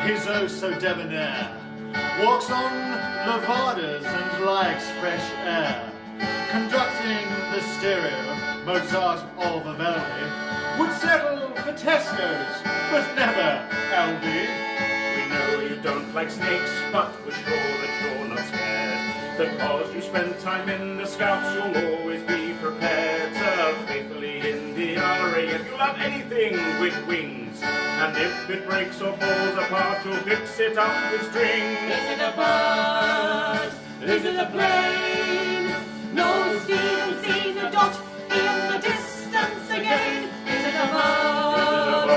he's oh so debonair, walks on levadas and likes fresh air. Conducting the stereo, Mozart or Vivaldi, would settle for Tesco's, but never LB. We know you don't like snakes, but we're sure that you're not scared. Because you spend time in the Scouts, you'll always be prepared to faithfully in the array if you love anything with wings. And if it breaks or falls apart, you'll fix it up with strings. Is it a bird? Is it a plane? No, Stephen, see the dot in the distance again. Is it a bird?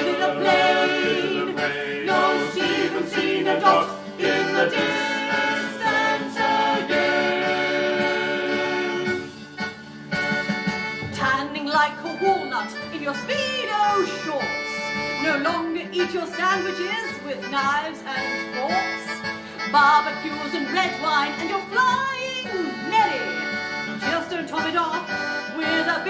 Is it a plane? No, Stephen, see the dot in the distance again. Tanning like a walnut in your Speedo shorts. No longer eat your sandwiches with knives and forks. Barbecues and red wine and you're flying Nelly. Just don't top it off with a